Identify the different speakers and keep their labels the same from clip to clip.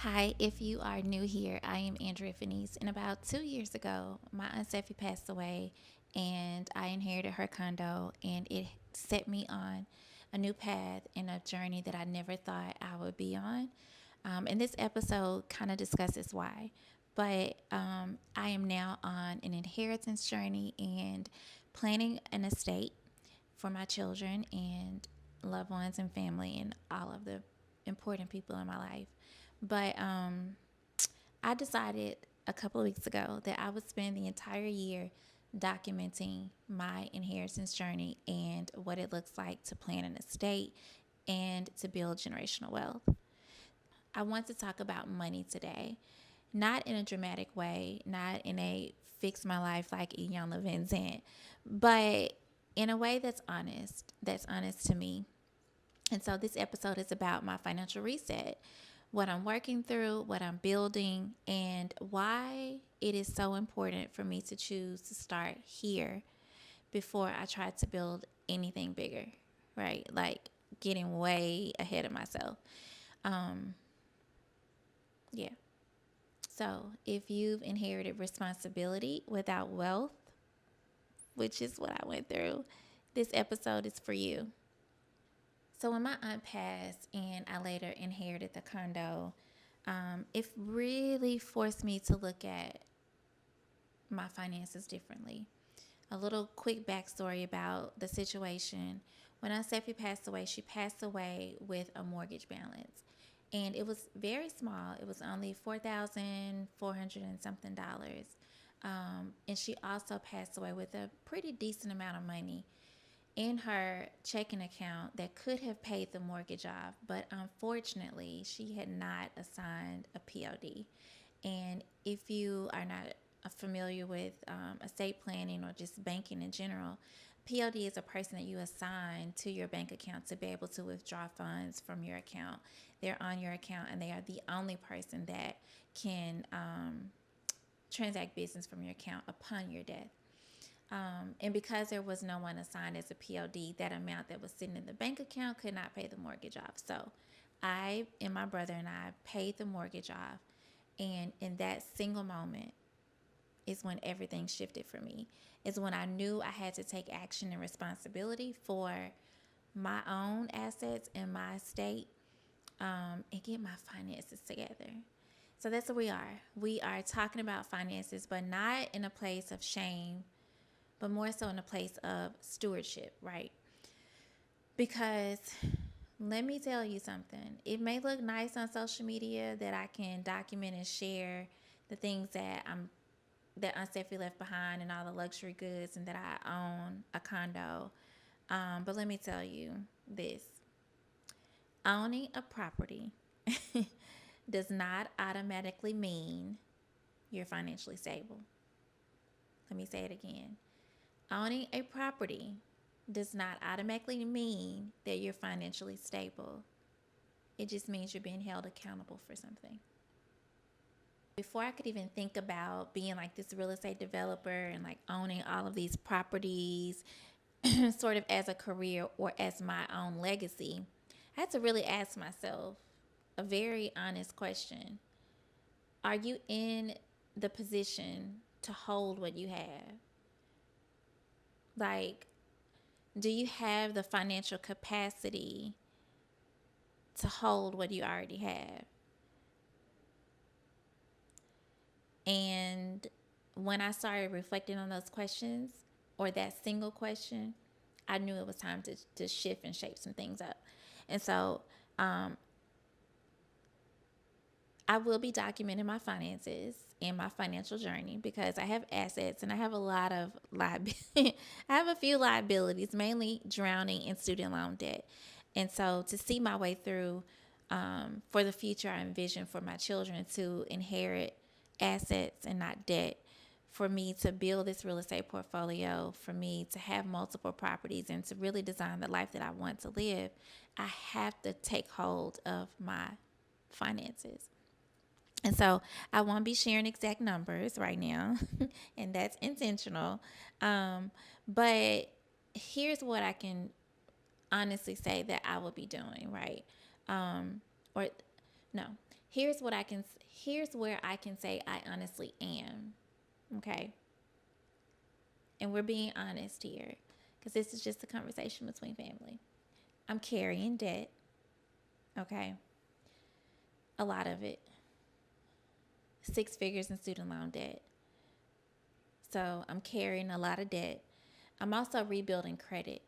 Speaker 1: Hi, if you are new here, I am Andrea Fenise. And about 2 years ago, my Aunt Seffi passed away, and I inherited her condo, and it set me on a new path and a journey that I never thought I would be on. And this episode kind of discusses why. But I am now on an inheritance journey and planning an estate for my children and loved ones and family and all of the important people in my life. But I decided a couple of weeks ago that I would spend the entire year documenting my inheritance journey and what it looks like to plan an estate and to build generational wealth. I want to talk about money today, not in a dramatic way, not in a fix my life like Iyanla Van Zant, but in a way that's honest to me. And so this episode is about my financial reset, what I'm working through, what I'm building, and why it is so important for me to choose to start here before I try to build anything bigger, right? Like getting way ahead of myself. Um, yeah. So if you've inherited responsibility without wealth, which is what I went through, this episode is for you. So when my aunt passed and I later inherited the condo, it really forced me to look at my finances differently. A little quick backstory about the situation. When Aunt Seffi passed away, she passed away with a mortgage balance. And it was very small. It was only $4,400 and something dollars. And she also passed away with a pretty decent amount of money in her checking account that could have paid the mortgage off, but unfortunately, she had not assigned a POD. And if you are not familiar with estate planning or just banking in general, POD is a person that you assign to your bank account to be able to withdraw funds from your account. They're on your account and they are the only person that can transact business from your account upon your death. And because there was no one assigned as a POD, that amount that was sitting in the bank account could not pay the mortgage off. So I and my brother and I paid the mortgage off. And in that single moment is when everything shifted for me. Is when I knew I had to take action and responsibility for my own assets and my estate, and get my finances together. So that's where we are. We are talking about finances, but not in a place of shame, but more so in a place of stewardship, right? Because let me tell you something. It may look nice on social media that I can document and share the things that Aunt Steffi left behind and all the luxury goods and that I own a condo. But let me tell you this. Owning a property does not automatically mean you're financially stable. Let me say it again. Owning a property does not automatically mean that you're financially stable. It just means you're being held accountable for something. Before I could even think about being like this real estate developer and like owning all of these properties sort of as a career or as my own legacy, I had to really ask myself a very honest question. Are you in the position to hold what you have? Like, do you have the financial capacity to hold what you already have? And when I started reflecting on those questions, or that single question, I knew it was time to shift and shape some things up. And so um, I will be documenting my finances and my financial journey because I have assets and I have a lot of liability. I have a few liabilities, mainly drowning in student loan debt. And so to see my way through for the future, I envision for my children to inherit assets and not debt, for me to build this real estate portfolio, for me to have multiple properties and to really design the life that I want to live, I have to take hold of my finances. And so I won't be sharing exact numbers right now, and that's intentional. But here's what I can honestly say that I will be doing, right? Or no, here's what I can here's where I can say I honestly am. Okay? And we're being honest here because this is just a conversation between family. I'm carrying debt, okay? A lot of it. 6 figures in student loan debt. So I'm carrying a lot of debt. I'm also rebuilding credit.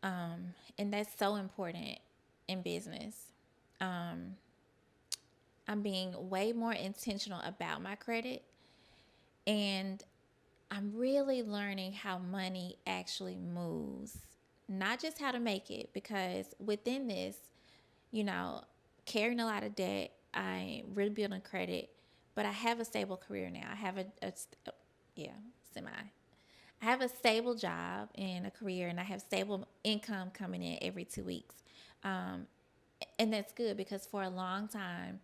Speaker 1: And that's so important in business. Um, I'm being way more intentional about my credit, and I'm really learning how money actually moves, not just how to make it, because within this, you know, carrying a lot of debt, I rebuilding credit, but I have a stable career now. I have yeah, semi. I have a stable job and a career, and I have stable income coming in every 2 weeks. Um, and that's good because for a long time,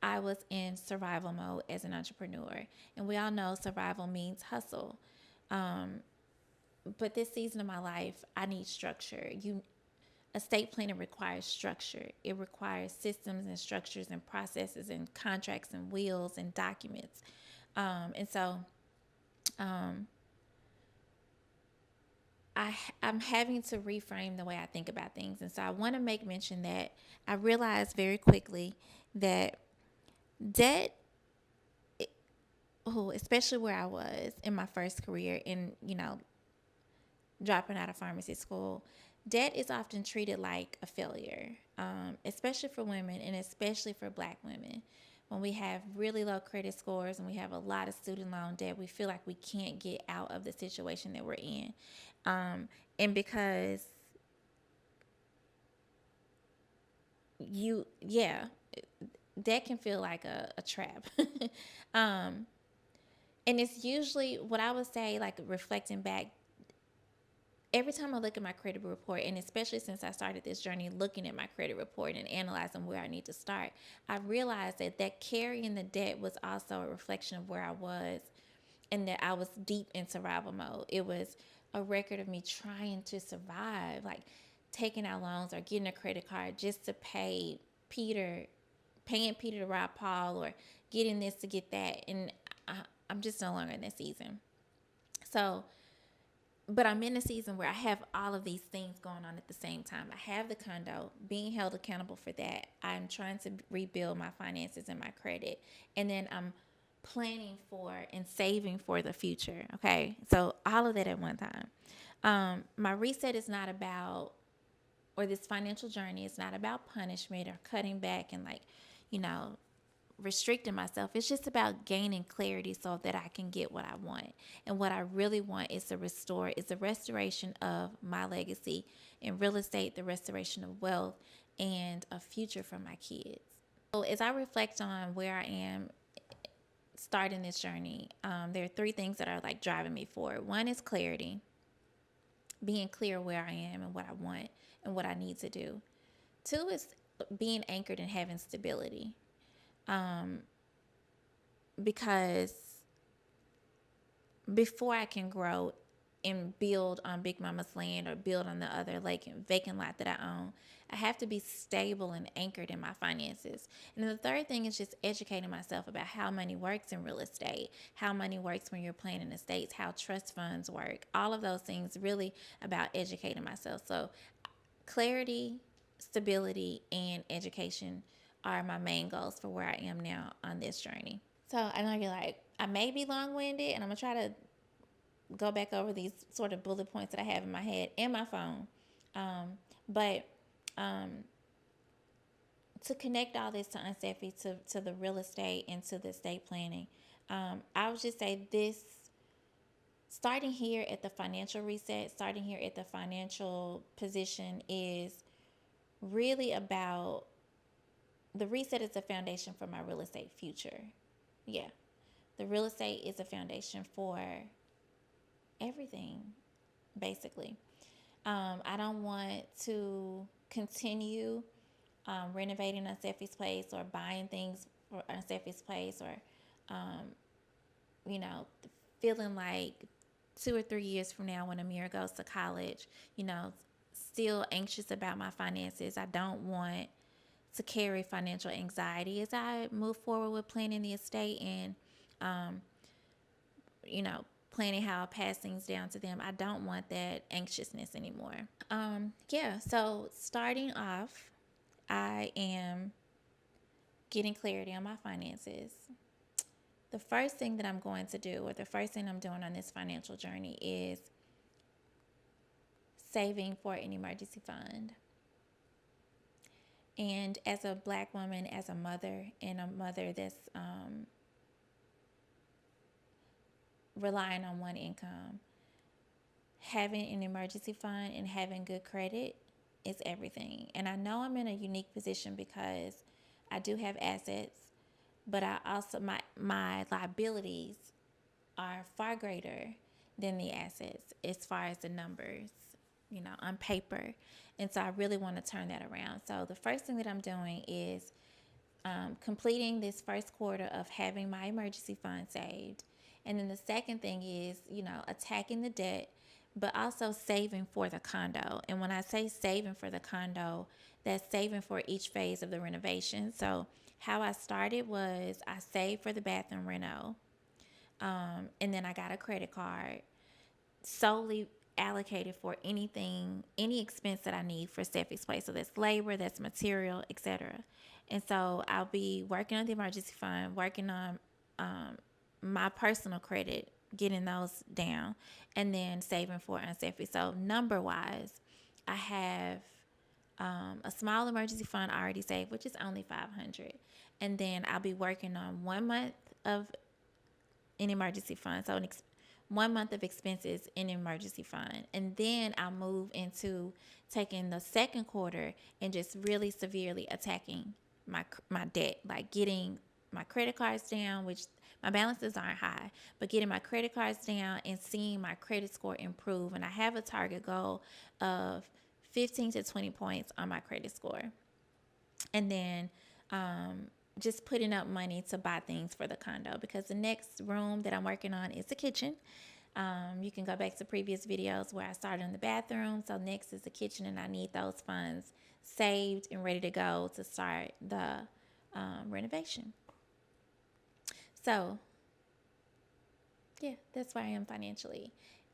Speaker 1: I was in survival mode as an entrepreneur. And we all know survival means hustle. Um, but this season of my life, I need structure. Estate planning requires structure. It requires systems and structures and processes and contracts and wills and documents. And so um, I'm having to reframe the way I think about things. And so I want to make mention that I realized very quickly that debt, oh, especially where I was in my first career in, dropping out of pharmacy school, debt is often treated like a failure, especially for women and especially for Black women. When we have really low credit scores and we have a lot of student loan debt, we feel like we can't get out of the situation that we're in. And because yeah, that can feel like a trap. um, and it's usually what I would say, like reflecting back, every time I look at my credit report, and especially since I started this journey looking at my credit report and analyzing where I need to start, I realized that carrying the debt was also a reflection of where I was and that I was deep in survival mode. It was a record of me trying to survive, like taking out loans or getting a credit card just to Peter, paying Peter to rob Paul, or getting this to get that. And I'm just no longer in that season. So, but I'm in a season where I have all of these things going on at the same time. I have the condo, being held accountable for that. I'm trying to rebuild my finances and my credit. And then I'm planning for and saving for the future. Okay. So all of that at one time. My reset is not about, or this financial journey is not about punishment or cutting back and like, you know, restricting myself. It's just about gaining clarity so that I can get what I want. And what I really want is the restoration of my legacy in real estate, the restoration of wealth, and a future for my kids. So as I reflect on where I am starting this journey, there are 3 things that are like driving me forward. One is clarity, being clear where I am and what I want and what I need to do. 2 is being anchored and having stability. Because before I can grow and build on Big Mama's land or build on the other vacant lot that I own, I have to be stable and anchored in my finances. And then the 3rd thing is just educating myself about how money works in real estate, how money works when you're planning estates, how trust funds work, all of those things, really about educating myself. So clarity, stability, and education are my main goals for where I am now on this journey. So I know you're like, I may be long winded, and I'm going to try to go back over these sort of bullet points that I have in my head and my phone. But to connect all this to Unselfie, to the real estate and to the estate planning, I would just say this: starting here at the financial reset, starting here at the financial position is really about the reset is the foundation for my real estate future. Yeah. The real estate is a foundation for everything, basically. I don't want to continue renovating Unselfie's place or buying things for Unselfie's place, or, um, you know, feeling like 2 or 3 years from now when Amira goes to college, still anxious about my finances. I don't want to carry financial anxiety as I move forward with planning the estate and, um, you know, planning how I pass things down to them. I don't want that anxiousness anymore. Yeah, so starting off, I am getting clarity on my finances. The first thing that I'm going to do, or the first thing I'm doing on this financial journey, is saving for an emergency fund. And as a Black woman, as a mother, and a mother that's relying on one income, having an emergency fund and having good credit is everything. And I know I'm in a unique position because I do have assets, but I also my liabilities are far greater than the assets as far as the numbers, on paper. And so I really want to turn that around. So the first thing that I'm doing is completing this first quarter of having my emergency fund saved. And then the second thing is, attacking the debt, but also saving for the condo. And when I say saving for the condo, that's saving for each phase of the renovation. So how I started was I saved for the bathroom reno. And then I got a credit card solely allocated for any expense that I need for Steffi's place. So that's labor, that's material, etc. And so I'll be working on the emergency fund, working on my personal credit, getting those down, and then saving for Steffi. So number wise, I have a small emergency fund already saved, which is only 500, and then I'll be working on 1 month of an emergency fund. So 1 month of expenses in emergency fund. And then I'll move into taking the second quarter and just really severely attacking my debt, like getting my credit cards down, which my balances aren't high, but getting my credit cards down and seeing my credit score improve. And I have a target goal of 15 to 20 points on my credit score. And then just putting up money to buy things for the condo, because the next room that I'm working on is the kitchen. You can go back to previous videos where I started in the bathroom. So next is the kitchen, and I need those funds saved and ready to go to start the renovation. So yeah, that's where I am financially.